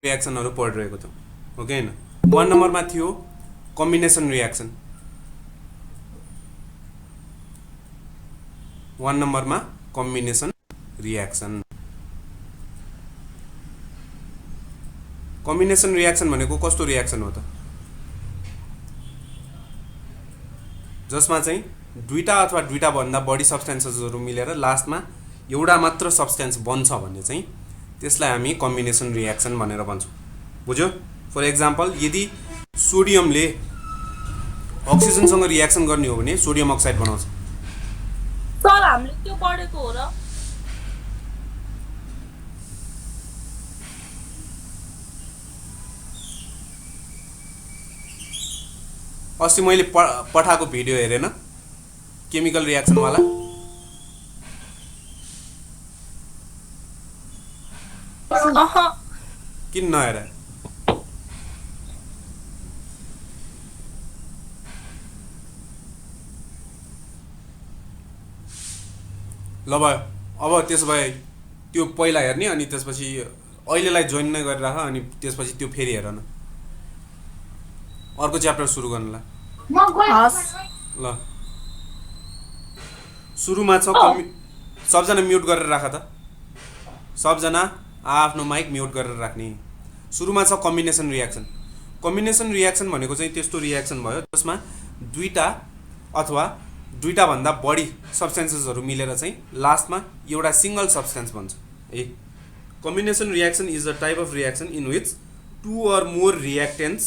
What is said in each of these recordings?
रियाक्सनहरु पढिरहेको थियौं हो कि हैन 1 नम्बरमा थियो कम्बिनेसन रियाक्सन 1 नम्बरमा कम्बिनेसन रियाक्सन कम्बिनेसन रियाक्सन भनेको कस्तो रियाक्सन हो त जसमा चाहिँ दुईटा अथवा दुईटा भन्दा बढी सब्स्टेन्सेसहरु मिलेर लास्टमा एउटा मात्र सब्स्टेन्स बन्छ भने चाहिँ त्यसलाई हामी कम्बिनेसन रियाक्सन भनेर भन्छौं बुझ्यो फर एक्जाम्पल यदि सोडियमले अक्सिजनसँग रियाक्सन गर्ने हो भने सोडियम अक्साइड बनाउँछ सर हामीले त्यो पढेको हो र अस्ति मैले पठाएको भिडियो हेरेन केमिकल रियाक्सन वाला किन नहेर ल भयो अब त्यसो भए त्यो पहिला हेर्ने अनि त्यसपछि अहिलेलाई जोइन नै गरिराख अनि त्यसपछि त्यो फेरि हेर न अर्को च्याप्टर सुरु गर्न ल सुरुमा छ सबजना म्युट गरेर राख त सबजना आफ्नो माइक म्युट गरेर राख्ने सुरुमा छ कम्बिनेसन रियाक्सन भनेको चाहिँ त्यस्तो रियाक्सन भयो जसमा दुईटा अथवा दुईटा भन्दा बढी सब्स्टेन्सेसहरु मिलेर चाहिँ लास्टमा एउटा सिंगल सब्स्टेन्स बन्छ a combination reaction is a type of reaction in which two or more reactants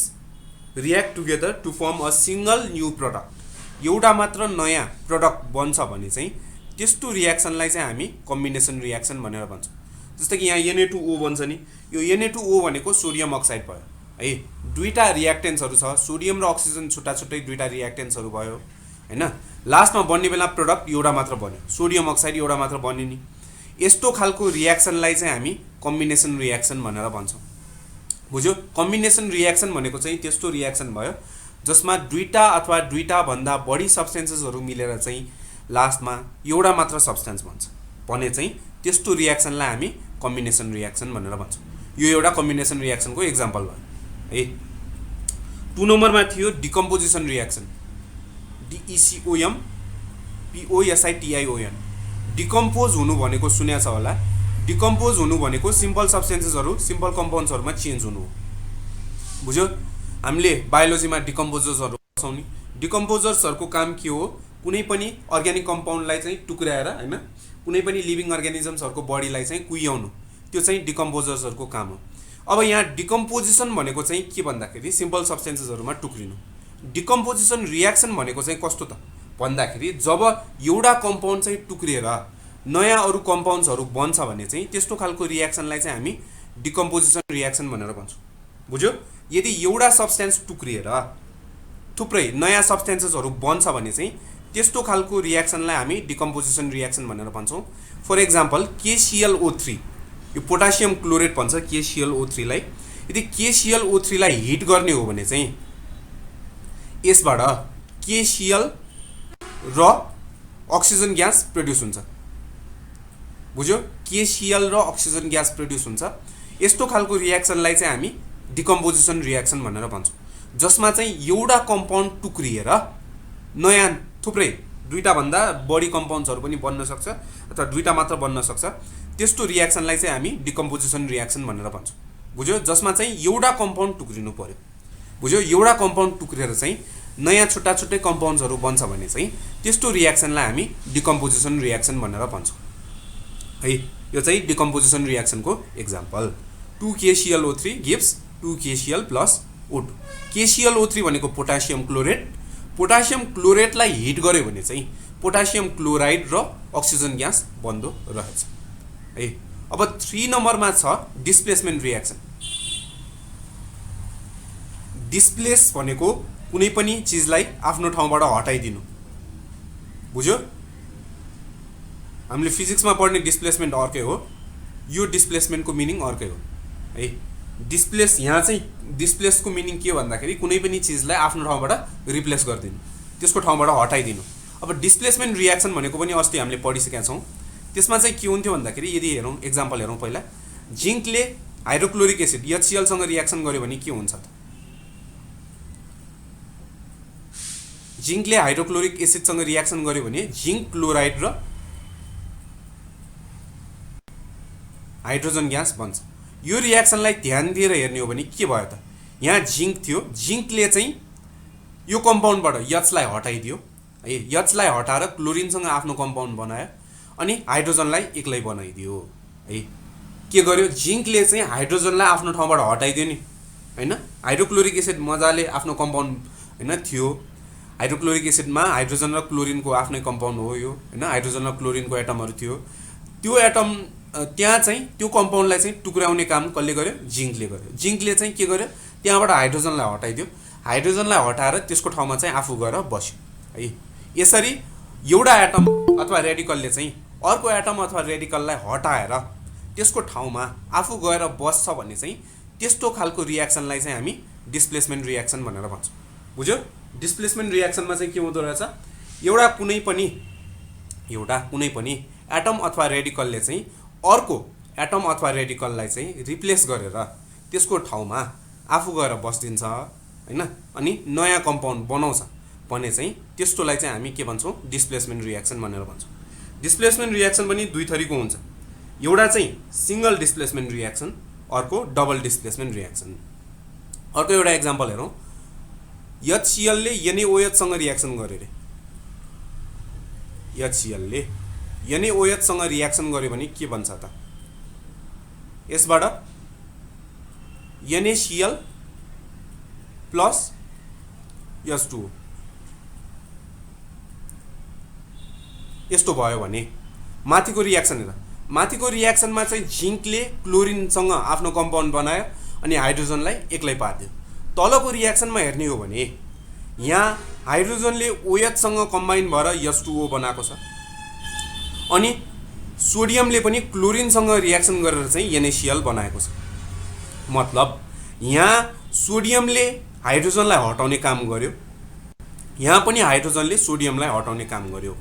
react together to form a single new product एउटा मात्र नयाँ प्रोडक्ट बन्छ भने चाहिँ त्यस्तो रियाक्सनलाई चाहिँ हामी कम्बिनेसन रियाक्सन भनेर भन्छौं जस्तै कि यहाँ Na2O बन्छ नि यो Na2O भनेको सोडियम अक्साइड भयो है दुईटा रिएक्टेन्ट्सहरु छ सोडियम र अक्सिजन छुट्टा छुट्टै दुईटा रिएक्टेन्ट्सहरु भयो हैन लास्टमा बन्ने बेला प्रोडक्ट एउटा मात्र बन्यो सोडियम अक्साइड एउटा मात्र बन्यो नि यस्तो खालको रियाक्सनलाई चाहिँ हामी कम्बिनेसन रियाक्सन भनेर भन्छौं बुझ्यो कम्बिनेसन रियाक्सन भनेको चाहिँ त्यस्तो रियाक्सन भयो जसमा दुईटा अथवा दुईटा भन्दा बढी सब्स्टेन्सेसहरु मिलेर चाहिँ लास्टमा एउटा मात्र सब्स्टेन्स बन्छ भने चाहिँ त्यस्तो रियाक्सनलाई हामी कम्बिनेसन रियाक्सन भनेर भन्छौं यो एउटा कम्बिनेसन रियाक्सनको एक्जाम्पल भयो है 2 नम्बरमा थियो decomposition reaction DECOM POSITION decompose हुनु भनेको सुन्या छ होला डिकम्पोज हुनु भनेको सिम्पल सब्स्टेन्सेसहरु सिम्पल कम्पाउन्ड्सहरुमा चेन्ज हुनु हो बुझ्यो हामीले बायोलोजीमा डिकम्पोजर्सहरु पढ्छौं नि डिकम्पोजर्सहरुको काम के हो कुनै पनि अर्ग्यानिक कम्पाउन्डलाई चाहिँ टुक्र्याएर हैन कुनै पनि लिभिङ अर्गानिजम्सहरुको बडीलाई चाहिँ कुहियाउनु त्यो चाहिँ डिकम्पोजर्सहरुको काम हो अब यहाँ डिकम्पोजिसन भनेको चाहिँ के भन्दाखेरि सिम्पल सब्स्टेन्सेसहरुमा टुक्रिनु डिकम्पोजिसन रियाक्सन भनेको चाहिँ कस्तो त भन्दाखेरि जब एउटा कम्पाउन्ड चाहिँ टुक्रिएर नयाँ अरु कम्पाउन्ड्सहरु बन्छ भने चाहिँ त्यस्तो खालको रियाक्सनलाई चाहिँ हामी डिकम्पोजिसन रियाक्सन भनेर भन्छौं बुझ्यो यदि एउटा सब्स्टेन्स टुक्रिएर थुप्रै नयाँ सब्स्टेन्सेसहरु बन्छ भने चाहिँ त्यस्तो खालको रियाक्सनलाई हामी डिकम्पोजिसन रियाक्सन भनेर भन्छौं फर एक्जाम्पल KClO3 यो पोटासियम क्लोरेट भन्छ KClO3 लाई यदि KClO3 लाई हिट गर्ने हो भने चाहिँ यसबाट KCl र अक्सिजन ग्यास प्रोड्युस हुन्छ बुझ्यो KCl र अक्सिजन ग्यास प्रोड्युस हुन्छ यस्तो खालको रियाक्सनलाई चाहिँ हामी डिकम्पोजिसन रियाक्सन भनेर भन्छौं जसमा चाहिँ एउटा कम्पाउन्ड टुक्रिएर नयाँ थुप्रै दुईटा भन्दा बढी कम्पाउन्ड्सहरु पनि बन्न सक्छ अथवा दुईटा मात्र बन्न सक्छ त्यस्तो रियाक्सनलाई चाहिँ हामी डिकम्पोजिसन रियाक्सन भनेर भन्छौं बुझ्यो जसमा चाहिँ एउटा कम्पाउन्ड टुक्रिनु पर्यो बुझ्यो एउटा कम्पाउन्ड टुक्रेर चाहिँ नयाँ छुट्टा छुट्टै कम्पाउन्ड्सहरु बन्छ भने चाहिँ त्यस्तो रियाक्सनलाई हामी डिकम्पोजिसन रियाक्सन भनेर भन्छौं है यो चाहिँ डिकम्पोजिसन रियाक्सनको example 2KClO3 gives 2KCl plus O2 KClO3 भनेको पोटासियम क्लोरेटलाई हिट गर्यो भने चाहिँ पोटासियम क्लोराइड र अक्सिजन ग्यास बन्दो रहेछ है अब 3 नम्बरमा छ डिस्प्लेसमेन्ट रियाक्सन डिस्प्लेस भनेको कुनै पनि चीजलाई आफ्नो ठाउँबाट हटाइदिनु बुझ्यो हामीले फिजिक्समा पढ्ने डिस्प्लेसमेन्ट अर्कै हो यो डिस्प्लेसमेन्टको मिनिङ अर्कै हो है डिस्प्लेस यहाँ चाहिँ डिस्प्लेसको मिनिङ के भन्दाखेरि कुनै पनि चीजलाई आफ्नो ठाउँबाट रिप्लेस गर्दिनु त्यसको ठाउँबाट हटाइदिनु अब डिस्प्लेसमेन्ट रियाक्सन भनेको पनि अस्ति हामीले पढिसकेका छौं त्यसमा चाहिँ के हुन्थ्यो भन्दाखेरि यदि हेरौं एक्जाम्पल हेरौं पहिला जिंकले हाइड्रोक्लोरिक एसिड HCl सँग रियाक्सन गर्यो भने के हुन्छ त जिंकले हाइड्रोक्लोरिक एसिड सँग रियाक्सन गर्यो भने जिंक क्लोराइड र हाइड्रोजन ग्यास बन्छ यो रियाक्सनलाई ध्यान दिएर हेर्ने हो भने के भयो त यहाँ जिंक थियो जिंकले चाहिँ यो कम्पाउन्डबाट H लाई हटाइदियो है H लाई हटाएर क्लोरिन सँग आफ्नो कम्पाउन्ड बनायो अनि हाइड्रोजनलाई एक्लै बनाइदियो है के गर्यो जिंकले चाहिँ हाइड्रोजनलाई आफ्नो ठाउँबाट हटाइदियो नि हैन हाइड्रोक्लोरिक एसिड मजाले आफ्नो कम्पाउन्ड हैन थियो हाइड्रोक्लोरिक एसिडमा हाइड्रोजन र क्लोरिनको आफ्नै कम्पाउन्ड हो यो हैन हाइड्रोजन र क्लोरिनको एटमहरु थियो त्यो एटम त्यहाँ चाहिँ त्यो कम्पाउन्डलाई चाहिँ टुक्राउने काम कसले गर्यो जिंकले चाहिँ के गर्यो त्यहाँबाट हाइड्रोजनलाई हटाइदियो हाइड्रोजनलाई हटाएर त्यसको ठाउँमा चाहिँ आफू गएर बस्यो है यसरी एउटा एटम अथवा रेडिकलले चाहिँ अर्को एटम अथवा रेडिकललाई हटाएर त्यसको ठाउँमा आफू गएर बस्छ भन्ने चाहिँ त्यस्तो खालको रियाक्सनलाई चाहिँ हामी डिस्प्लेसमेन्ट रियाक्सन भनेर भन्छौं बुझ्यो डिस्प्लेसमेन्ट रियाक्सनमा चाहिँ के हुँदो रहेछ एउटा कुनै पनि एटम अथवा रेडिकलले चाहिँ अर्को एटम अथवा रेडिकललाई चाहिँ रिप्लेस गरेर त्यसको ठाउँमा आफू गएर बस्दिन्छ हैन अनि नयाँ कम्पाउन्ड बनाउँछ भने चाहिँ त्यस्तोलाई चाहिँ हामी के भन्छौं डिस्प्लेसमेन्ट रियाक्सन भनेर भन्छौं डिस्प्लेसमेन्ट रियाक्सन पनि दुई थरीको हुन्छ एउटा चाहिँ सिंगल डिस्प्लेसमेन्ट रियाक्सन अर्को डबल डिस्प्लेसमेन्ट रियाक्सन अर्को एउटा एक्जाम्पल हेरौं HCl ले NaOH सँग रियाक्सन गर्यो रे HCl ले NaOH सँग रियाक्सन गर्यो भने के बन्छ त यसबाट NaCl प्लस H2O यस्तो भयो भने माथिको रियाक्सन हेर माथिको रियाक्सनमा चाहिँ जिंकले क्लोरिन सँग आफ्नो कम्पाउन्ड बनायो अनि हाइड्रोजनलाई एक्लै पार्दियो तलको रियाक्सनमा हेर्ने हो भने यहाँ हाइड्रोजनले OH सँग कम्बाइन भएर H2O बनाएको छ अनि सोडियमले पनि क्लोरिन सँग रियाक्सन गरेर चाहिँ NaCl बनाएको छ मतलब यहाँ सोडियमले हाइड्रोजनलाई हटाउने काम गर्यो यहाँ पनि हाइड्रोजनले सोडियमलाई हटाउने काम गर्यो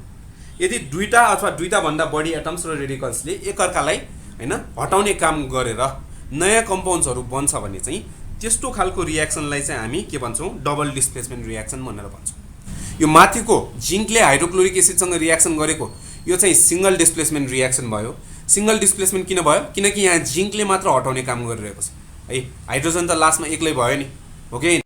यदि दुईटा अथवा दुईटा भन्दा बढी एटम्स र रेडिकल्सले एकअर्कालाई हैन हटाउने काम गरेर नयाँ कम्पाउन्ड्सहरु बन्छ भने चाहिँ त्यस्तो खालको रियाक्सनलाई चाहिँ हामी के भन्छौं डबल डिस्प्लेसमेन्ट रियाक्सन भनेर भन्छौं यो माथिको जिंकले हाइड्रोक्लोरिक एसिड सँग रियाक्सन गरेको यो चाहिँ सिंगल डिस्प्लेसमेन्ट रियाक्सन भयो सिंगल डिस्प्लेसमेन्ट किन भयो किनकि यहाँ जिंकले मात्र हटाउने काम गरिरहेको छ है हाइड्रोजन त लास्टमा एक्लै भयो नि हो कि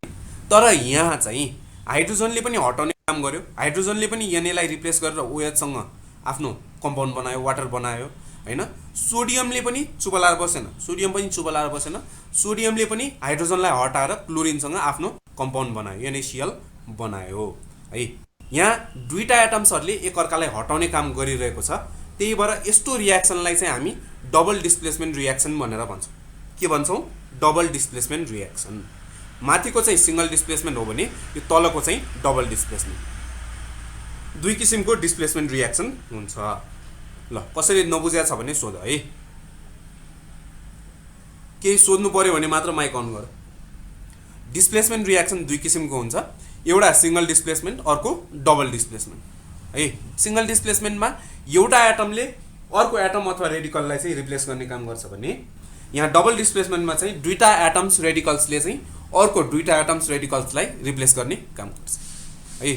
तर यहाँ चाहिँ हाइड्रोजनले पनि हटाउने काम गर्यो हाइड्रोजनले पनि Na लाई रिप्लेस गरेर OH सँग आफ्नो कम्पाउन्ड बनायो वाटर बनायो हैन सोडियमले पनि चुपलाएर बसेन सोडियमले पनि हाइड्रोजनलाई हटाएर क्लोरिन सँग आफ्नो कम्पाउन्ड बनायो NaCl बनायो है यहाँ दुईटा एटम्सहरुले एकअर्कालाई हटाउने काम गरिरहेको छ त्यही भएर यस्तो रियाक्सनलाई चाहिँ हामी डबल डिस्प्लेसमेन्ट रियाक्सन भनेर भन्छौं के भन्छौं डबल डिस्प्लेसमेन्ट रियाक्सन माथिको चाहिँ सिंगल डिस्प्लेसमेन्ट हो भने यो तलको चाहिँ डबल डिस्प्लेसमेन्ट दुई किसिमको डिस्प्लेसमेन्ट रियाक्सन हुन्छ ल कसरी नबुझ्या छ भने सोध है केही सोध्नु पर्यो भने मात्र माइक अन गर डिस्प्लेसमेन्ट रियाक्सन दुई किसिमको हुन्छ एउटा सिंगल डिस्प्लेसमेन्ट अर्को डबल डिस्प्लेसमेन्ट है सिंगल डिस्प्लेसमेन्टमा एउटा एटमले अर्को एटम अथवा रेडिकललाई चाहिँ रिप्लेस गर्ने काम गर्छ भने यहाँ डबल डिस्प्लेसमेन्टमा चाहिँ दुईटा एटम्स रेडिकल्सले चाहिँ अर्को दुईटा एटम्स रेडिकल्सलाई रिप्लेस गर्ने काम गर्छ है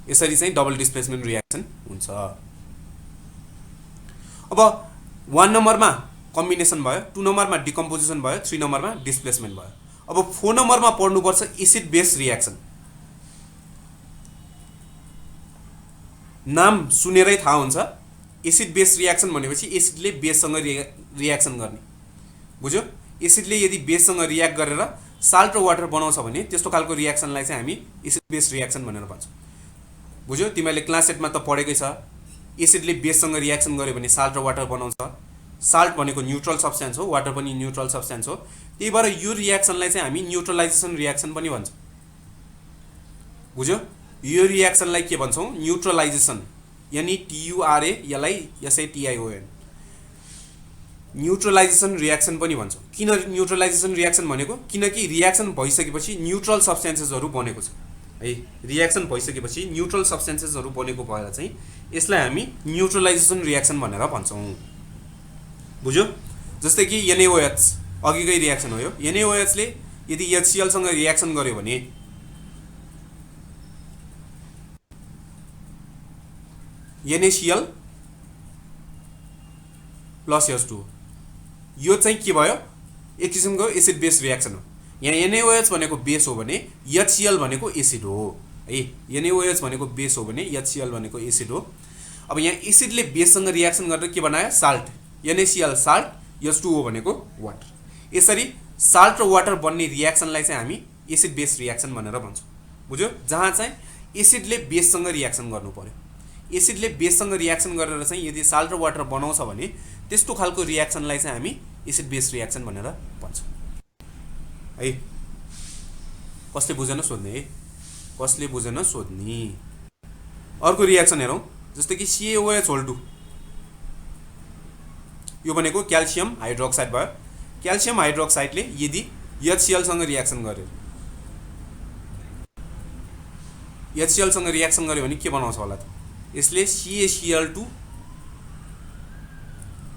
यसरी चाहिँ डबल डिस्प्लेसमेन्ट रियाक्सन हुन्छ अब 1 नम्बरमा कम्बिनेसन भयो 2 नम्बरमा डिकम्पोजिसन भयो 3 नम्बरमा डिस्प्लेसमेन्ट भयो अब 4 नम्बरमा पढ्नु पर्छ एसिड बेस रियाक्सन नाम सुनेरै थाहा हुन्छ एसिड बेस रियाक्सन भनेपछि एसिडले बेससँग रियाक्सन गर्ने बुझ्यो एसिडले यदि बेससँग रियाक्ट गरेर साल्ट र वाटर बनाउँछ भने त्यस्तो खालको रियाक्सनलाई चाहिँ हामी एसिड बेस रियाक्सन भनेर भन्छौं बुझ्यो तिमीले क्लास 8 मा त पढेकै छ एसिडले बेससँग रियाक्सन गर्यो भने साल्ट र वाटर बनाउँछ साल्ट भनेको न्यूट्रल सब्स्टेन्स हो वाटर पनि न्यूट्रल सब्स्टेन्स हो त्यही भएर यो रियाक्सनलाई चाहिँ हामी न्यूट्रलाइजेसन रियाक्सन पनि भन्छौं बुझ्यो यो रियाक्सनलाई के भन्छौं न्यूट्रलाइजेसन यानी TURALISATION न्यूट्रलाइजेसन रियाक्सन पनि भन्छौं किन न्यूट्रलाइजेसन रियाक्सन भनेको किनकि रियाक्सन भइसकेपछि न्यूट्रल सब्स्टेन्सेसहरु बनेको छ है रियाक्सन भइसकेपछि न्यूट्रल सब्स्टेन्सेसहरु बनेको भएर चाहिँ यसलाई हामी न्यूट्रलाइजेसन रियाक्सन भनेर भन्छौं बुझ्यो जस्तै कि NaOH अघिकै रियाक्सन हो यो। NaOH ले यदि HCl सँग रियाक्सन गर्यो भने NaCl प्लस H2O, यो चाहिँ के भयो, एक किसिमको एसिड बेस रियाक्सन हो। यहाँ NaOH भनेको बेस हो भने HCl भनेको एसिड हो है। NaOH भनेको बेस हो भने HCl भनेको एसिड हो। अब यहाँ एसिडले बेससँग रियाक्सन गरेर के बनायो, साल्ट, NaCl साल्ट, H2O भनेको वाटर। यसरी साल्ट र वाटर बन्ने रियाक्सनलाई चाहिँ हामी एसिड बेस रियाक्सन भनेर भन्छौँ। बुझ्यो, जहाँ चाहिँ एसिडले बेससँग रियाक्सन गर्नु पर्यो। एसिडले बेससँग रियाक्सन गरेर चाहिँ यदि साल्ट र वाटर बनाउँछ भने त्यस्तो खालको रियाक्सनलाई चाहिँ हामी एसिड बेस रियाक्सन भनेर भन्छौँ है। कसले बुझेन सोध्ने है, कसले बुझेन सोध्ने। अर्को रियाक्सन हेरौँ, जस्तै कि CaOH2, यो भनेको क्याल्सियम हाइड्रोक्साइड भयो। क्याल्सियम हाइड्रोक्साइडले यदि HCl सँग रियाक्सन गर्यो, HCl सँग रियाक्सन गर्यो भने के बनाउँछ होला त, यसले CaCl2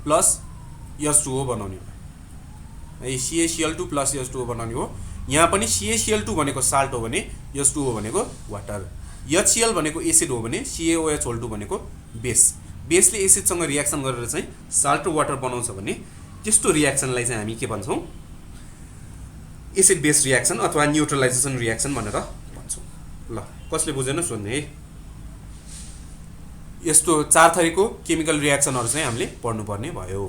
प्लस H2O बनाउने हो है। CaCl2 प्लस H2O बनाउने हो। यहाँ पनि CaCl2 भनेको साल्ट हो भने H2O भनेको वाटर, HCl भनेको एसिड हो भने CaOH2 भनेको बेस। बेसले एसिडसँग रियाक्सन गरेर चाहिँ साल्ट र वाटर बनाउँछ भने त्यस्तो रियाक्सनलाई चाहिँ हामी के भन्छौँ, एसिड बेस रियाक्सन अथवा न्युट्रलाइजेसन रियाक्सन भनेर भन्छौँ। ल, कसले बुझेन सोध्ने है। यस्तो 4 थरीको केमिकल रियाक्सनहरू चाहिँ हामीले पढ्नुपर्ने भयो।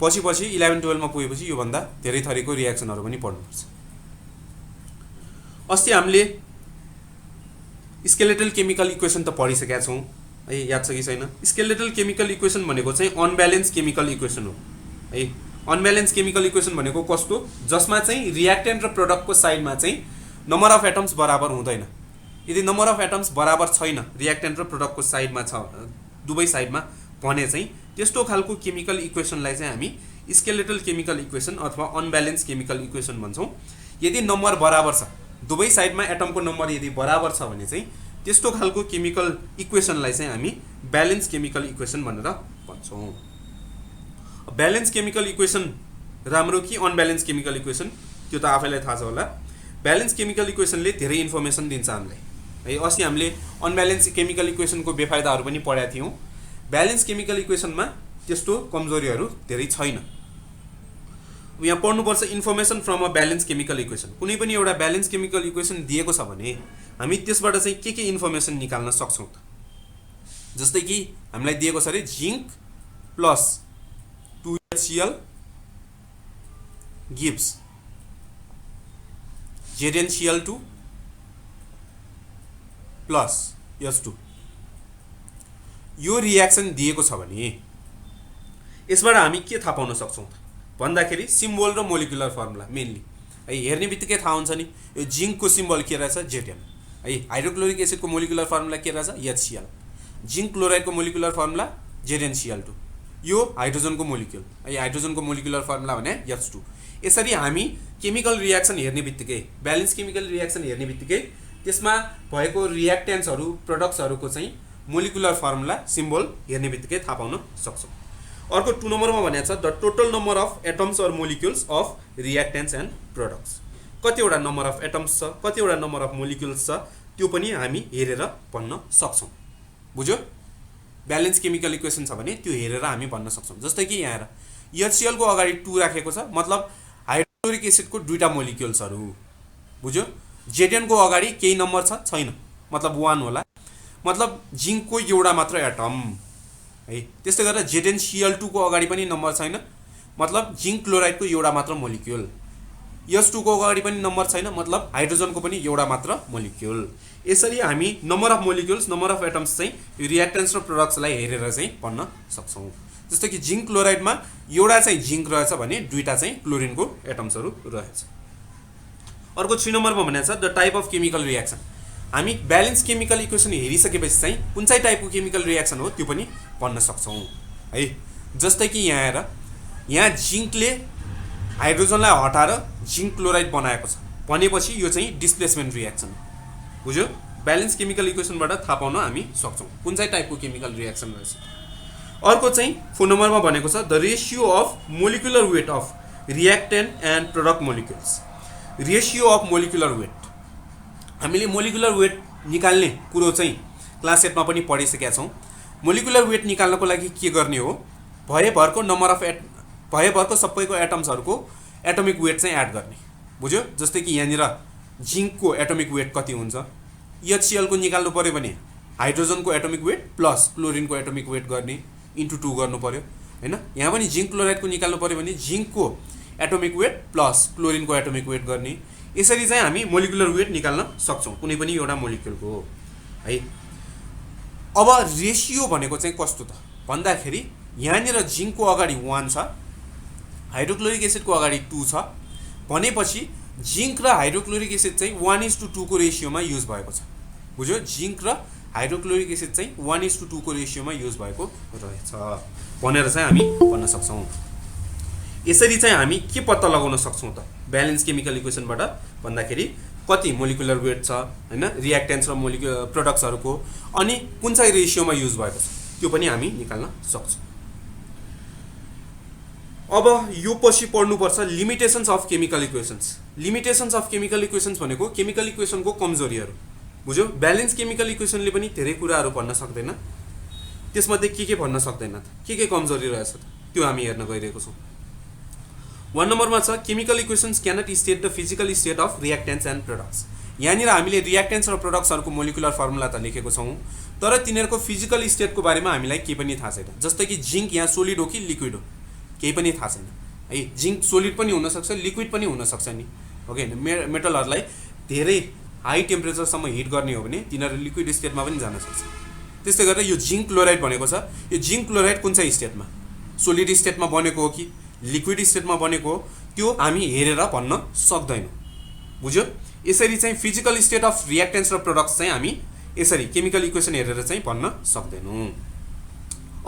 पछि 11-12 मा पुगेपछि योभन्दा धेरै थरीको रियाक्सनहरू पनि पढ्नुपर्छ। अस्ति हामीले स्केलेटल केमिकल इक्वेसन त पढिसकेका छौँ है, याद छ कि छैन। स्केलेटल केमिकल इक्वेसन भनेको चाहिँ अनब्यालेन्स केमिकल इक्वेसन हो है। अनब्यालेन्स केमिकल इक्वेसन भनेको कस्तो, जसमा चाहिँ रियाक्टेन्ट र प्रोडक्टको साइडमा चाहिँ नम्बर अफ एटम्स बराबर हुँदैन। यदि नम्बर अफ एटम्स बराबर छैन रियाक्टेन्ट र प्रोडक्टको साइडमा छ, दुवै साइडमा भने चाहिँ त्यस्तो खालको केमिकल इक्वेसनलाई चाहिँ हामी स्केलेटल केमिकल इक्वेसन अथवा अनब्यालेन्स केमिकल इक्वेसन भन्छौँ। यदि नम्बर बराबर छ, दुवै साइडमा एटमको नम्बर यदि बराबर छ भने चाहिँ त्यस्तो खालको केमिकल इक्वेसनलाई चाहिँ हामी ब्यालेन्स केमिकल इक्वेसन भनेर भन्छौँ। ब्यालेन्स केमिकल इक्वेसन राम्रो कि अनब्यालेन्स केमिकल इक्वेसन, त्यो त आफैलाई थाहा छ होला। ब्यालेन्स केमिकल इक्वेसनले धेरै इन्फर्मेसन दिन्छ हामीलाई है। अस्ति हामीले अनब्यालेन्स केमिकल इक्वेसनको बेफाइदाहरू पनि पढाएका थियौँ। ब्यालेन्स केमिकल इक्वेसनमा त्यस्तो कमजोरीहरू धेरै छैन। यहाँ पढ्नुपर्छ information from a balance chemical equation. कुनै पनि एउटा ब्यालेन्स केमिकल इक्वेसन दिएको छ भने हामी त्यसबाट चाहिँ के इन्फर्मेसन निकाल्न सक्छौँ त, जस्तै कि हामीलाई दिएको छ अरे zinc plus 2HCl gives ZnCl2 plus H2। यो रियाक्सन दिएको छ भने यसबाट हामी के थाहा पाउन सक्छौँ त भन्दाखेरि सिम्बल र मोलिकुलर फर्मुला मेनली है। हेर्ने बित्तिकै थाहा हुन्छ नि, यो जिङ्कको सिम्बल के रहेछ, Zn है। हाइड्रोक्लोरिक एसिडको मोलिकुलर फर्मुला के रहेछ, HCl। जिङ्क क्लोराइडको मोलिकुलर फर्मुला ZnCl2। यो हाइड्रोजनको मोलिक्युल है, हाइड्रोजनको मोलिकुलर फर्मुला भने H2। यसरी हामी केमिकल रियाक्सन हेर्ने बित्तिकै, ब्यालेन्स केमिकल रियाक्सन हेर्ने बित्तिकै त्यसमा भएको रियाक्टेन्ट्सहरू प्रोडक्ट्सहरूको चाहिँ मोलिकुलर फर्मुला सिम्बल हेर्ने बित्तिकै थाहा पाउन सक्छौँ। अर्को 2 नम्बरमा भनेको छ the total number of atoms or molecules of reactants and products. कतिवटा नम्बर अफ एटम्स छ, कतिवटा नम्बर अफ मोलिक्युल्स छ, त्यो पनि हामी हेरेर भन्न सक्छौँ। बुझ्यो, ब्यालेन्स केमिकल इक्वेसन छ भने त्यो हेरेर हामी भन्न सक्छौँ। जस्तै कि यहाँ HCl को अगाडि 2 राखेको छ, मतलब हाइड्रोक्लोरिक एसिडको 2टा मोलिक्युल्सहरू। बुझ्यो, Zn को अगाडि केही नम्बर छ, छैन, मतलब 1 होला, मतलब जिङ्कको एउटा मात्र एटम है। त्यस्तै गरेर ZnCl2 को अगाडि पनि नम्बर छैन, मतलब जिङ्क क्लोराइडको एउटा मात्र मोलिक्युल। H2 को अगाडि पनि नम्बर छैन, मतलब हाइड्रोजनको पनि एउटा मात्र मोलिक्युल। यसरी हामी number of molecules, number of atoms चाहिँ रियाक्टेन्ट्स र प्रोडक्ट्सलाई हेरेर चाहिँ भन्न सक्छौँ। जस्तो कि जिङ्क क्लोराइडमा एउटा चाहिँ जिङ्क रहेछ भने 2टा चाहिँ क्लोरिनको एटम्सहरू रहेछ। अर्को 3 नम्बरमा भनेको छ the type of chemical reaction. हामी ब्यालेन्स केमिकल इक्वेसन हेरिसकेपछि चाहिँ कुन चाहिँ टाइपको केमिकल रियाक्सन हो त्यो पनि भन्न सक्छौँ है। जस्तै कि यहाँ हेर, यहाँ जिङ्कले हाइड्रोजनलाई हटाएर जिङ्क क्लोराइड बनाएको छ भनेपछि यो चाहिँ डिस्प्लेसमेन्ट रियाक्सन। बुझ्यो, ब्यालेन्स केमिकल इक्वेसनबाट थाहा पाउन हामी सक्छौँ कुन चाहिँ टाइपको केमिकल रियाक्सन रहेछ। अर्को चाहिँ 4 नम्बरमा भनेको छ the ratio of molecular weight of reactant and product molecules ratio of molecular weight हामीले मोलिकुलर वेट निकाल्ने कुरो चाहिँ क्लास 8 मा पनि पढिसकेका छौँ मोलिकुलर वेट निकाल्नको लागि के गर्ने हो भएभरको नम्बर अफ भएभरको सबैको एटम्सहरूको एटोमिक वेट चाहिँ एड गर्ने बुझ्यो जस्तै कि यहाँनिर जिङ्कको एटोमिक वेट कति हुन्छ HCl को निकाल्नु पर्यो भने हाइड्रोजनको एटोमिक वेट प्लस क्लोरिनको एटोमिक वेट गर्ने इन्टु 2 गर्नु पर्यो हैन यहाँ पनि जिङ्क क्लोराइडको निकाल्नु पर्यो भने जिङ्कको एटोमिक वेट प्लस क्लोरिनको एटोमिक वेट गर्ने यसरी चाहिँ हामी मोलिकुलर वेट निकाल्न सक्छौँ कुनै पनि एउटा मोलिक्युलको है अब रेसियो भनेको चाहिँ कस्तो त भन्दाखेरि यहाँनिर जिङ्कको अगाडि 1 छ हाइड्रोक्लोरिक एसिडको अगाडि 2 छ भनेपछि जिङ्क र हाइड्रोक्लोरिक एसिड चाहिँ 1:2 को रेसियोमा युज भएको छ बुझ्यो जिङ्क र हाइड्रोक्लोरिक एसिड चाहिँ 1:2 को रेसियोमा युज भएको रहेछ भनेर चाहिँ हामी भन्न सक्छौँ यसरी चाहिँ हामी के पत्ता लगाउन सक्छौँ त ब्यालेन्स केमिकल इक्वेसनबाट भन्दाखेरि कति मोलिकुलर वेट छ हैन रिएक्टेन्ट्स र प्रोडक्ट्सहरूको अनि कुन चाहिँ रेसियोमा युज भएको छ त्यो पनि हामी निकाल्न सक्छौँ अब यो पछि पढ्नुपर्छ limitations of chemical equations limitations of chemical equations भनेको केमिकल इक्वेसनको कमजोरीहरू बुझ्यो ब्यालेन्स केमिकल इक्वेसनले पनि धेरै कुराहरू भन्न सक्दैन त्यसमध्ये के भन्न सक्दैन त के कमजोरी रहेछ त त्यो हामी हेर्न गइरहेको छौँ 1 नम्बरमा छ chemical equations cannot state the physical state of reactants and products यहाँनिर हामीले रिएक्टेन्ट्स र प्रोडक्ट्सहरूको मोलिकुलर फर्मुला त लेखेको छौँ तर तिनीहरूको फिजिकल स्टेटको बारेमा हामीलाई केही पनि थाहा छैन जस्तै कि जिङ्क यहाँ सोलिड हो कि लिक्विड हो केही पनि थाहा छैन है जिङ्क सोलिड पनि हुनसक्छ लिक्विड पनि हुनसक्छ नि हो कि मेटलहरूलाई धेरै हाई टेम्परेचरसम्म हिट गर्ने हो भने तिनीहरू लिक्विड स्टेटमा पनि जान सक्छ त्यस्तै गरेर यो जिङ्क क्लोराइड भनेको छ यो जिङ्क क्लोराइड कुन चाहिँ स्टेटमा सोलिड स्टेटमा बनेको हो कि लिक्विड स्टेटमा बनेको हो त्यो हामी हेरेर भन्न सक्दैनौँ बुझ्यो यसरी चाहिँ फिजिकल स्टेट अफ रिएक्टेन्ट्स र प्रोडक्ट्स चाहिँ हामी यसरी केमिकल इक्वेसन हेरेर चाहिँ भन्न सक्दैनौँ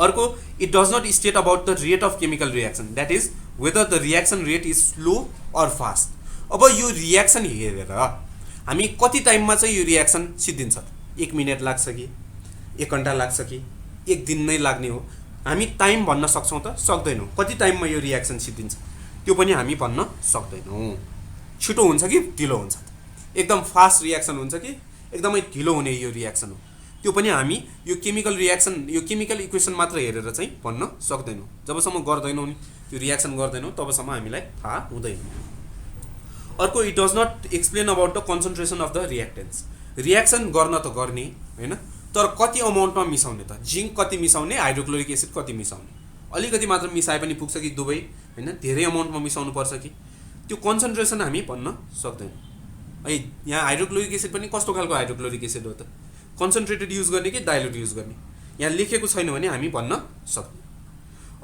अर्को it does not state about the rate of chemical reaction that is whether the reaction rate is slow or fast अब यो रिएक्सन हेरेर हामी कति टाइममा चाहिँ यो रिएक्सन सिद्धिन्छ 1 मिनट लाग्छ कि 1 घन्टा लाग्छ कि 1 दिन नै लाग्ने हो हामी टाइम भन्न सक्छौँ त सक्दैनौँ कति टाइममा यो रिएक्सन सिद्धिन्छ त्यो पनि हामी भन्न सक्दैनौँ छिटो हुन्छ कि ढिलो हुन्छ एकदम फास्ट रिएक्सन हुन्छ कि एकदमै ढिलो हुने यो रिएक्सन हो त्यो पनि हामी यो केमिकल रिएक्सन यो केमिकल इक्वेसन मात्र हेरेर चाहिँ भन्न सक्दैनौँ जबसम्म गर्दैनौँ नि त्यो रिएक्सन गर्दैनौँ तबसम्म हामीलाई थाहा हुँदैन अर्को it does not explain about the concentration of the reactants reaction गर्न त गर्ने हैन तर कति अमाउन्टमा मिसाउने त जिङ्क कति मिसाउने हाइड्रोक्लोरिक एसिड कति मिसाउने अलिकति मात्र मिसाए पनि पुग्छ कि दुवै हैन धेरै अमाउन्टमा मिसाउनु पर्छ कि त्यो कन्सन्ट्रेसन हामी भन्न सक्दैनौँ है यहाँ हाइड्रोक्लोरिक एसिड पनि कस्तो खालको हाइड्रोक्लोरिक एसिड हो त कन्सन्ट्रेटेड युज गर्ने कि डाइल्युट युज गर्ने यहाँ लेखेको छैन भने हामी भन्न सक्दैनौँ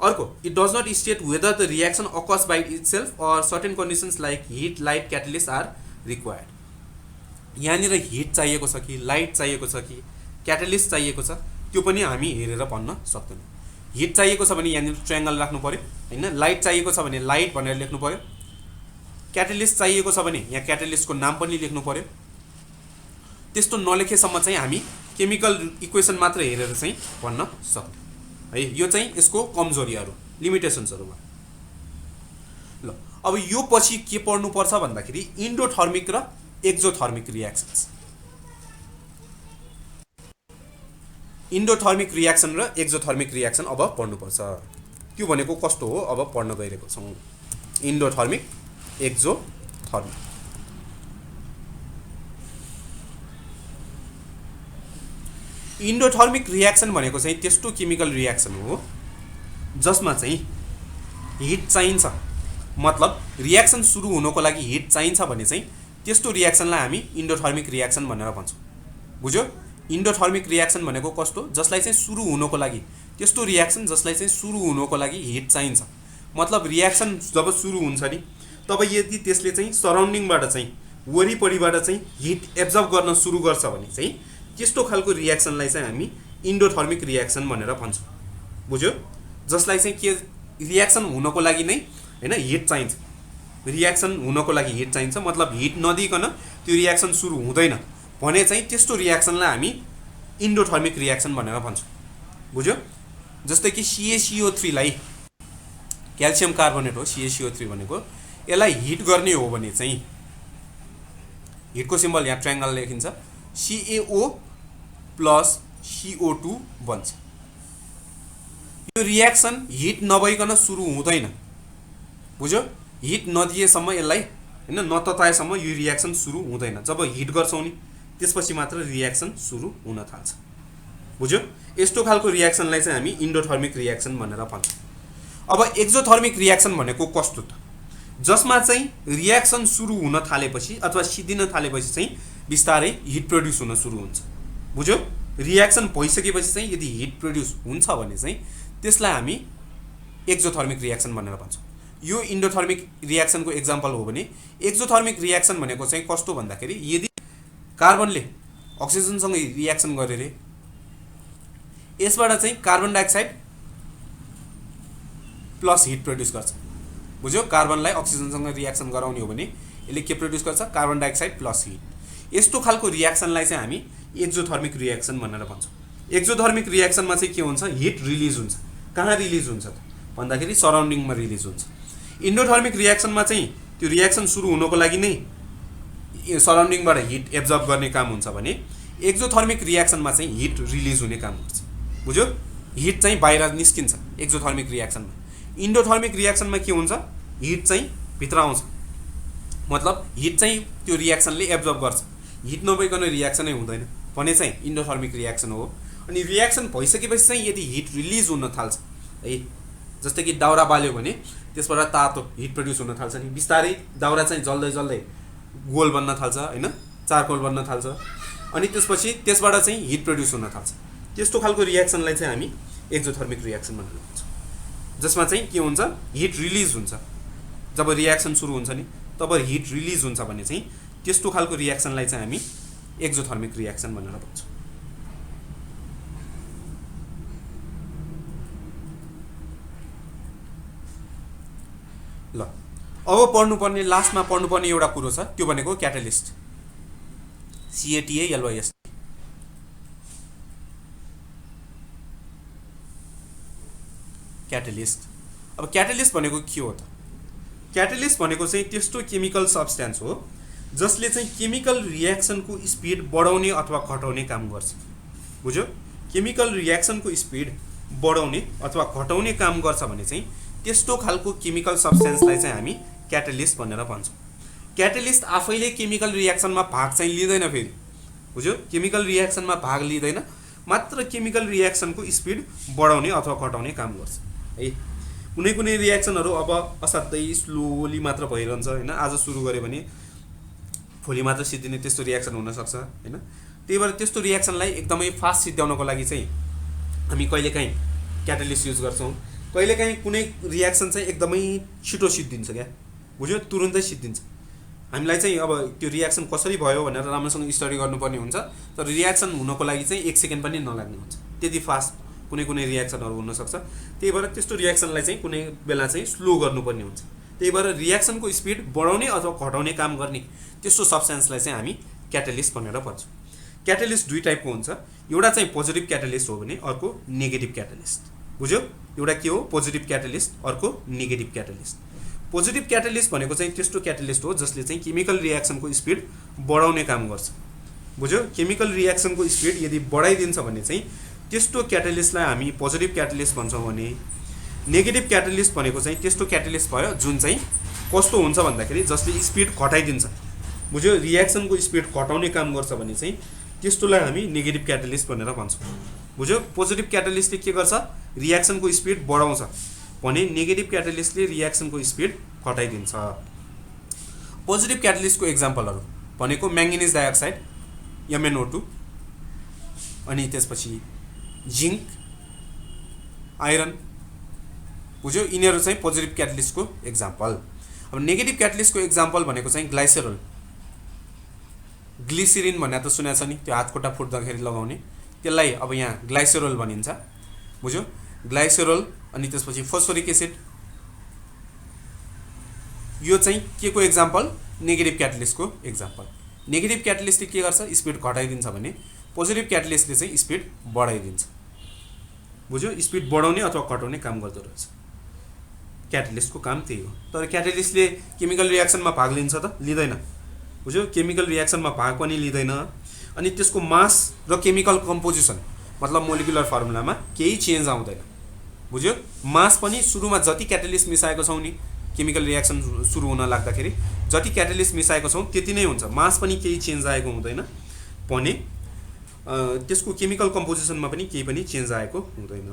अर्को it does not state whether the reaction occurs by itself or certain conditions like heat light catalyst are required यहाँनिर हिट चाहिएको छ कि लाइट चाहिएको छ कि क्याटलिस्ट चाहिएको छ त्यो पनि हामी हेरेर भन्न सक्दैनौँ हिट चाहिएको छ भने यहाँनिर ट्रायङ्गल राख्नु पर्यो हैन लाइट चाहिएको छ भने लाइट भनेर लेख्नु पर्यो क्याटलिस्ट चाहिएको छ भने यहाँ क्याटलिस्टको नाम पनि लेख्नु पर्यो त्यस्तो नलेखेसम्म चाहिँ हामी केमिकल इक्वेसन मात्र हेरेर चाहिँ भन्न सक्छौँ है यो चाहिँ यसको कमजोरीहरू लिमिटेसन्सहरुमा ल अब यो पछि के पढ्नु पर्छ भन्दाखेरि इन्डोथर्मिक र एक्जोथर्मिक रिएक्सन्स इन्डोथर्मिक रिएक्सन र एक्जोथर्मिक रिएक्सन अब पढ्नु पर्छ त्यो भनेको कस्तो हो अब पढ्न गइरहेको छौं इन्डोथर्मिक एक्जोथर्मिक इन्डोथर्मिक रिएक्सन भनेको चाहिँ त्यस्तो केमिकल रिएक्सन हो जसमा चाहिँ हिट चाहिन्छ मतलब रिएक्सन सुरु हुनको लागि हिट चाहिन्छ भने चाहिँ त्यस्तो रिएक्सनलाई हामी इन्डोथर्मिक रिएक्सन भनेर भन्छौं बुझ्यो इन्डोथर्मिक रिएक्सन भनेको कस्तो जसलाई चाहिँ सुरु हुनको लागि त्यस्तो रिएक्सन जसलाई चाहिँ सुरु हुनको लागि हिट चाहिन्छ मतलब रिएक्सन जब सुरु हुन्छ नि तब यदि त्यसले चाहिँ सराउन्डिङबाट चाहिँ वरिपरिबाट चाहिँ हिट एब्जर्ब गर्न सुरु गर्छ भने चाहिँ त्यस्तो खालको रिएक्सनलाई चाहिँ हामी इन्डोथर्मिक रिएक्सन भनेर भन्छौं बुझ्यो जसलाई चाहिँ के रिएक्सन हुनको लागि नै हैन हिट चाहिन्छ रिएक्सन हुनको लागि हिट चाहिन्छ मतलब हिट नदिकन त्यो रिएक्सन सुरु हुँदैन भने चाहिँ त्यस्तो रिएक्सनलाई हामी इन्डोथर्मिक रिएक्सन भनेर भन्छौं बुझ्यो जस्तै कि CaCO3 लाई क्याल्सियम कार्बोनेट हो CaCO3 भनेको। यसलाई हिट गर्ने हो भने चाहिँ हिटको सिम्बल यहाँ ट्रायंगल लेखिन्छ, CaO प्लस CO2 बन्छ। यो रियाक्सन हिट नभइकन सुरु हुँदैन, बुझ्यो? हिट नदिएसम्म यसलाई हैन नतताएसम्म यो रियाक्सन सुरु हुँदैन। जब हिट गर्छौं नि त्यसपछि मात्र रियाक्सन सुरु हुन थाल्छ, बुझ्यो? यस्तो खालको रियाक्सनलाई चाहिँ हामी इन्डोथर्मिक रियाक्सन भनेर भन्छौँ। अब एक्जोथर्मिक रियाक्सन भनेको कस्तो त? जसमा चाहिँ रियाक्सन सुरु हुन थालेपछि अथवा सिद्धिन थालेपछि चाहिँ बिस्तारै हिट प्रोड्युस हुन सुरु हुन्छ, बुझ्यो? रियाक्सन भइसकेपछि चाहिँ यदि हिट प्रोड्युस हुन्छ भने चाहिँ त्यसलाई हामी एक्जोथर्मिक रियाक्सन भनेर भन्छौँ। यो इन्डोथर्मिक रियाक्सनको एक्जाम्पल हो भने एक्जोथर्मिक रियाक्सन भनेको चाहिँ कस्तो भन्दाखेरि यदि कार्बनले अक्सिजनसँग रियाक्सन गरे रे, यसबाट चाहिँ carbon dioxide plus hit produce गर्छ, बुझ्यो? कार्बनलाई अक्सिजनसँग रियाक्सन गराउने हो भने यसले के प्रोड्युस गर्छ? Carbon dioxide plus hit. यस्तो खालको रियाक्सनलाई चाहिँ हामी एक्जोथर्मिक रियाक्सन भनेर भन्छौँ। एक्जोथर्मिक रियाक्सनमा चाहिँ के हुन्छ? हिट रिलिज हुन्छ। कहाँ रिलिज हुन्छ त भन्दाखेरि सराउन्डिङमा रिलिज हुन्छ। इन्डोथर्मिक रियाक्सनमा चाहिँ त्यो रियाक्सन सुरु हुनको लागि नै सराउन्डिङबाट हिट एब्जर्ब गर्ने काम हुन्छ भने एक्जोथर्मिक रियाक्सनमा चाहिँ हिट रिलिज हुने काम गर्छ, बुझ्यो? हिट चाहिँ बाहिर निस्किन्छ एक्जोथर्मिक रियाक्सनमा। इन्डोथर्मिक रियाक्सनमा के हुन्छ? हिट चाहिँ भित्र आउँछ, मतलब हिट चाहिँ त्यो रियाक्सनले एब्जर्ब गर्छ। हिट नभइकन रियाक्सनै हुँदैन भने चाहिँ इन्डोथर्मिक रियाक्सन हो। अनि रियाक्सन भइसकेपछि चाहिँ यदि हिट रिलिज हुन थाल्छ है, जस्तै कि दाउरा बाल्यो भने त्यसबाट तातो हिट प्रोड्युस हुन थाल्छ नि, बिस्तारै दाउरा चाहिँ जल्दै जल्दै गोल बन्न थाल्छ हैन, चारकोल बन्न थाल्छ, अनि त्यसपछि त्यसबाट चाहिँ हिट प्रोड्युस हुन थाल्छ। त्यस्तो खालको रियाक्सनलाई चाहिँ हामी एक्जोथर्मिक रियाक्सन भनेर भन्छौँ, जसमा चाहिँ के हुन्छ? हिट रिलिज हुन्छ। जब रियाक्सन सुरु हुन्छ नि तब हिट रिलिज हुन्छ भने चाहिँ त्यस्तो खालको रियाक्सनलाई चाहिँ हामी एक्जोथर्मिक रियाक्सन भनेर भन्छौँ। ल अब पढ्नुपर्ने लास्टमा पढ्नुपर्ने एउटा कुरो छ, त्यो भनेको क्याटालिस्ट, CATALYST। क्याटालिस्ट। अब क्याटालिस्ट भनेको के हो त? क्याटालिस्ट भनेको चाहिँ त्यस्तो केमिकल सब्स्टेन्स हो जसले चाहिँ केमिकल रियाक्सनको स्पिड बढाउने अथवा घटाउने काम गर्छ, बुझ्यो? केमिकल रियाक्सनको स्पिड बढाउने अथवा घटाउने काम गर्छ भने चाहिँ त्यस्तो खालको केमिकल सब्स्टेन्सलाई चाहिँ हामी क्याटालिस्ट भनेर भन्छौँ। क्याटालिस्ट आफैले केमिकल रियाक्सनमा भाग चाहिँ लिँदैन फेरि, बुझ्यो? केमिकल रियाक्सनमा भाग लिँदैन, मात्र केमिकल रियाक्सनको स्पिड बढाउने अथवा घटाउने काम गर्छ है। कुनै कुनै रियाक्सनहरू अब असाध्यै स्लोली मात्र भइरहन्छ हैन, आज सुरु गरे भने भोलि मात्र सिद्धिने त्यस्तो रियाक्सन हुनसक्छ हैन। त्यही भएर त्यस्तो रियाक्सनलाई एकदमै फास्ट सिद्ध्याउनको लागि चाहिँ हामी कहिलेकाहीँ क्याटालिस्ट युज गर्छौँ। कहिलेकाहीँ कुनै रियाक्सन चाहिँ एकदमै छिटो सिद्धिन्छ क्या, बुझ्यो? तुरुन्तै सिद्धिन्छ। हामीलाई चाहिँ अब त्यो रियाक्सन कसरी भयो भनेर राम्रोसँग स्टडी गर्नुपर्ने हुन्छ, तर रियाक्सन हुनको लागि चाहिँ 1 सेकेन्ड पनि नलाग्ने हुन्छ, त्यति फास्ट कुनै कुनै रियाक्सनहरू हुनसक्छ। त्यही भएर त्यस्तो रियाक्सनलाई चाहिँ कुनै बेला चाहिँ स्लो गर्नुपर्ने हुन्छ। त्यही भएर रियाक्सनको स्पिड बढाउने अथवा घटाउने काम गर्ने त्यस्तो सब्स्टेन्सलाई चाहिँ हामी क्याटालिस्ट भनेर भन्छौँ। क्याटालिस्ट दुई टाइपको हुन्छ, एउटा चाहिँ पोजिटिभ क्याटालिस्ट हो भने अर्को नेगेटिभ क्याटालिस्ट, बुझ्यो? एउटा के हो? पोजिटिभ क्याटालिस्ट, अर्को नेगेटिभ क्याटालिस्ट। पोजिटिभ क्याटालिस्ट भनेको चाहिँ त्यस्तो क्याटालिस्ट हो जसले चाहिँ केमिकल रियाक्सनको स्पिड बढाउने काम गर्छ, बुझ्यो? केमिकल रियाक्सनको स्पिड यदि बढाइदिन्छ भने चाहिँ त्यस्तो क्याटालिस्टलाई हामी पोजिटिभ क्याटालिस्ट भन्छौँ भने नेगेटिभ क्याटालिस्ट भनेको चाहिँ त्यस्तो क्याटालिस्ट भयो जुन चाहिँ कस्तो हुन्छ भन्दाखेरि जसले स्पिड घटाइदिन्छ, बुझ्यो? रियाक्सनको स्पिड घटाउने काम गर्छ भने चाहिँ त्यस्तोलाई हामी नेगेटिभ क्याटालिस्ट भनेर भन्छौँ, बुझ्यो? पोजिटिभ क्याटालिस्टले के गर्छ? रियाक्सनको स्पिड बढाउँछ भने नेगेटिभ क्याटालिस्टले रियाक्सनको स्पिड घटाइदिन्छ। पोजिटिभ क्याटालिस्टको एक्जाम्पलहरू भनेको म्याङ्गनिज डाइअक्साइड MnO2, अनि त्यसपछि जिङ्क, आइरन, बुझ्यो? यिनीहरू चाहिँ पोजिटिभ क्याटालिस्टको एक्जाम्पल। अब नेगेटिभ क्याटालिस्टको एक्जाम्पल भनेको चाहिँ ग्लाइसेरोल, ग्लिसरिन भन्ने त सुनेको छ नि, त्यो हातखुट्टा फुट्दाखेरि लगाउने, त्यसलाई अब यहाँ ग्लाइसेरोल भनिन्छ, बुझ्यो? ग्लाइसेरोल, अनि त्यसपछि फोस्फोरिक एसिड, यो चाहिँ के को एक्जाम्पल? नेगेटिभ क्याटालिस्टको एक्जाम्पल। नेगेटिभ क्याटालिस्टले के गर्छ? स्पिड घटाइदिन्छ भने पोजिटिभ क्याटालिस्टले चाहिँ स्पिड बढाइदिन्छ, बुझ्यो? स्पिड बढाउने अथवा घटाउने काम गर्दो रहेछ। क्याटालिस्टको काम त्यही हो। तर क्याटालिस्टले केमिकल रियाक्सनमा भाग लिन्छ त लिँदैन, बुझ्यो? केमिकल रियाक्सनमा भाग पनि लिँदैन। अनि त्यसको मास र केमिकल कम्पोजिसन मतलब मोलिकुलर फर्मुलामा केही चेन्ज आउँदैन, बुझ्यो? मास पनि सुरुमा जति क्याटालिस्ट मिसाएको छौँ नि केमिकल रियाक्सन सुरु हुन लाग्दाखेरि जति क्याटालिस्ट मिसाएको छौँ त्यति नै हुन्छ, मास पनि केही चेन्ज आएको हुँदैन भने त्यसको केमिकल कम्पोजिसनमा पनि केही पनि चेन्ज आएको हुँदैन।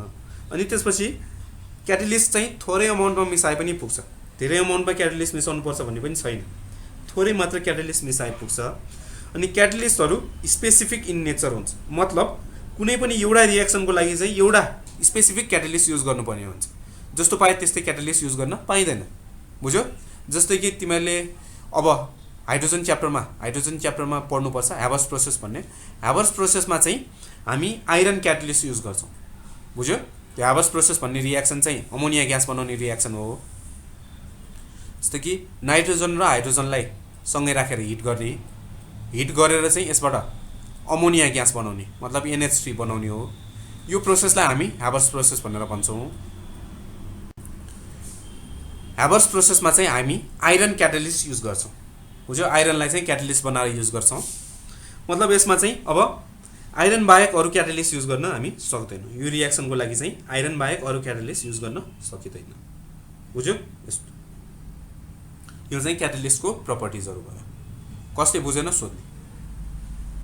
अनि त्यसपछि क्याटालिस्ट चाहिँ थोरै अमाउन्टमा मिसाए पनि पुग्छ, धेरै अमाउन्टमा क्याटालिस्ट मिसाउनु पर्छ भन्ने पनि छैन, थोरै मात्र क्याटालिस्ट मिसाए पुग्छ। अनि क्याटालिस्टहरू स्पेसिफिक इन नेचर हुन्छ, मतलब कुनै पनि एउटा रियाक्सनको लागि चाहिँ एउटा स्पेसिफिक क्याटालिस्ट युज गर्नुपर्ने हुन्छ, जस्तो पाए त्यस्तै क्याटालिस्ट युज गर्न पाइँदैन, बुझ्यो? जस्तै कि तिमीहरूले अब हाइड्रोजन च्याप्टरमा पढ्नुपर्छ ह्याबर्स प्रोसेस भन्ने। ह्याबर्स प्रोसेसमा चाहिँ हामी आइरन क्याटालिस्ट युज गर्छौँ, बुझ्यो? त्यो ह्याबर्स प्रोसेस भन्ने रियाक्सन चाहिँ अमोनिया ग्यास बनाउने रियाक्सन हो। जस्तो कि नाइट्रोजन र हाइड्रोजनलाई सँगै राखेर हिट गरेर चाहिँ यसबाट अमोनिया ग्यास बनाउने मतलब NH3 बनाउने हो। यो प्रोसेसलाई हामी ह्याबर्स प्रोसेस भनेर भन्छौँ। ह्याबर्स प्रोसेसमा चाहिँ हामी आइरन क्याटालिस्ट युज गर्छौँ, बुझ्यो? आइरनलाई चाहिँ क्याटालिस्ट बनाएर युज गर्छौँ। मतलब यसमा चाहिँ अब आइरन बाहेक अरू क्याटालिस्ट युज गर्न हामी सक्दैनौँ। यो रियाक्सनको लागि चाहिँ आइरन बाहेक अरू क्याटालिस्ट युज गर्न सकिँदैन, बुझ्यो? यस्तो यो चाहिँ क्याटालिस्टको प्रपर्टिजहरू भयो। कसले बुझेन सोध्नु।